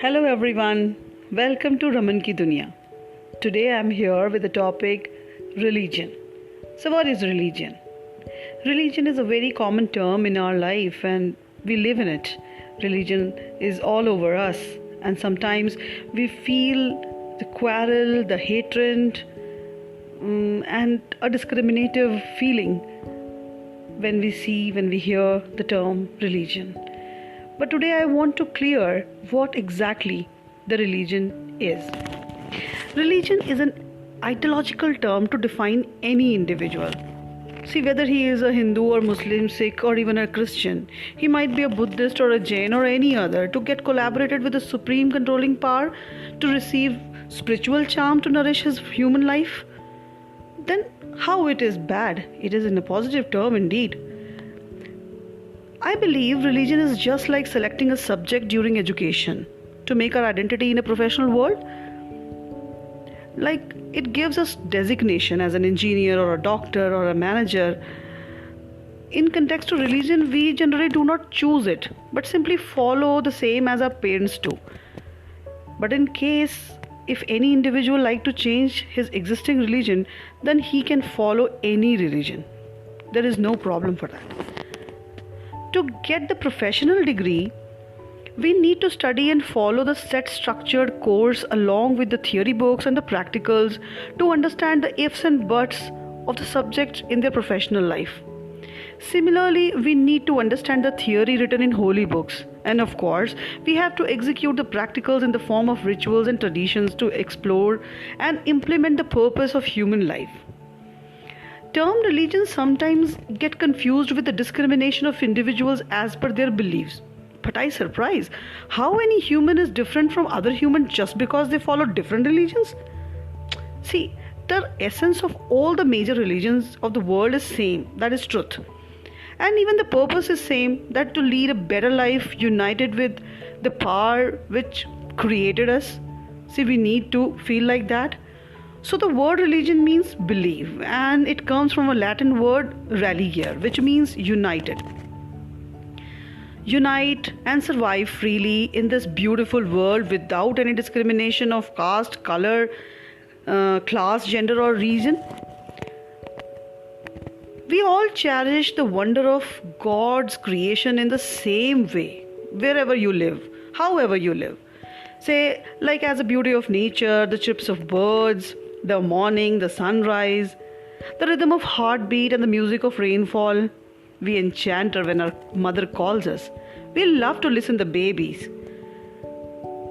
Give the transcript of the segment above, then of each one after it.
Hello everyone, welcome to Raman Ki Dunya. Today I'm here with the topic religion. So what is religion? Religion is a very common term in our life and we live in it. Religion is all over us and sometimes we feel the quarrel, the hatred and a discriminative feeling when we hear the term religion. But today I want to clear what exactly the religion is. Religion is an ideological term to define any individual. See, whether he is a Hindu or Muslim, Sikh or even a Christian, he might be a Buddhist or a Jain or any other, to get collaborated with the supreme controlling power to receive spiritual charm to nourish his human life. Then how it is bad? It is in a positive term indeed. I believe religion is just like selecting a subject during education to make our identity in a professional world. Like it gives us designation as an engineer or a doctor or a manager. In context to religion, we generally do not choose it, but simply follow the same as our parents do. But in case if any individual like to change his existing religion, then he can follow any religion. There is no problem for that. To get the professional degree, we need to study and follow the set structured course along with the theory books and the practicals to understand the ifs and buts of the subject in their professional life. Similarly, we need to understand the theory written in holy books. And of course, we have to execute the practicals in the form of rituals and traditions to explore and implement the purpose of human life. Term religion sometimes get confused with the discrimination of individuals as per their beliefs. But I surprise, how any human is different from other humans just because they follow different religions? See, the essence of all the major religions of the world is same, that is truth. And even the purpose is same, that to lead a better life united with the power which created us. See, we need to feel like that. So the word religion means believe, and it comes from a Latin word religare, which means united. Unite and survive freely in this beautiful world without any discrimination of caste, color, class, gender or region. We all cherish the wonder of God's creation in the same way, wherever you live, however you live. Say, like as the beauty of nature, the chirps of birds, the morning, the sunrise, the rhythm of heartbeat and the music of rainfall. We enchant her when our mother calls us. We love to listen to babies.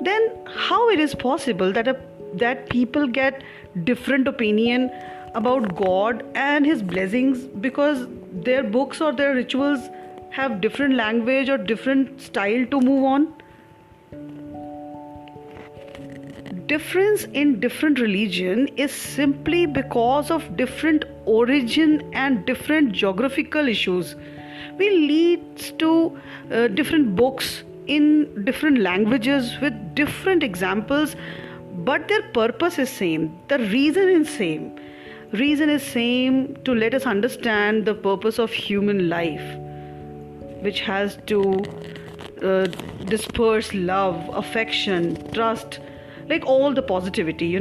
Then how it is possible that people get different opinion about God and his blessings because their books or their rituals have different language or different style to move on? Difference in different religion is simply because of different origin and different geographical issues. We leads to different books in different languages with different examples, but their purpose is same. The reason is same. Reason is same to let us understand the purpose of human life, which has to disperse love, affection, trust, like all the positivity,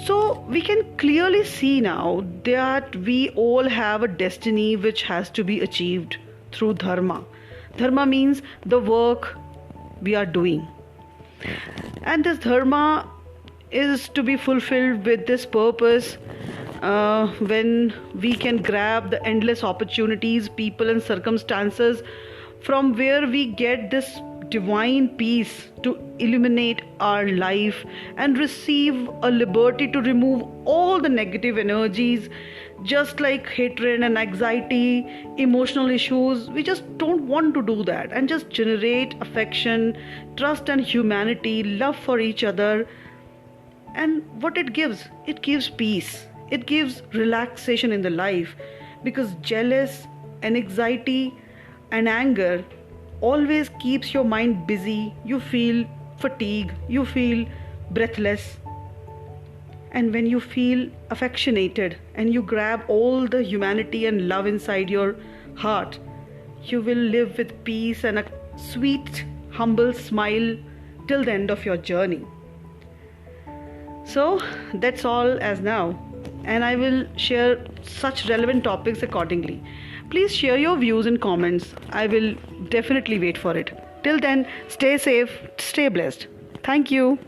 So we can clearly see now that we all have a destiny which has to be achieved through dharma. Dharma means the work we are doing. And this dharma is to be fulfilled with this purpose when we can grab the endless opportunities, people and circumstances from where we get this divine peace to illuminate our life and receive a liberty to remove all the negative energies, just like hatred and anxiety, emotional issues. We just don't want to do that and just generate affection, trust and humanity, love for each other. And what it gives peace, it gives relaxation in the life, because jealous and anxiety and anger always keeps your mind busy. You feel fatigue, you feel breathless. And when you feel affectionated and you grab all the humanity and love inside your heart, you will live with peace and a sweet, humble smile till the end of your journey. So that's all as now, and I will share such relevant topics accordingly. Please share your views in comments. I will definitely wait for it. Till then, stay safe, stay blessed. Thank you.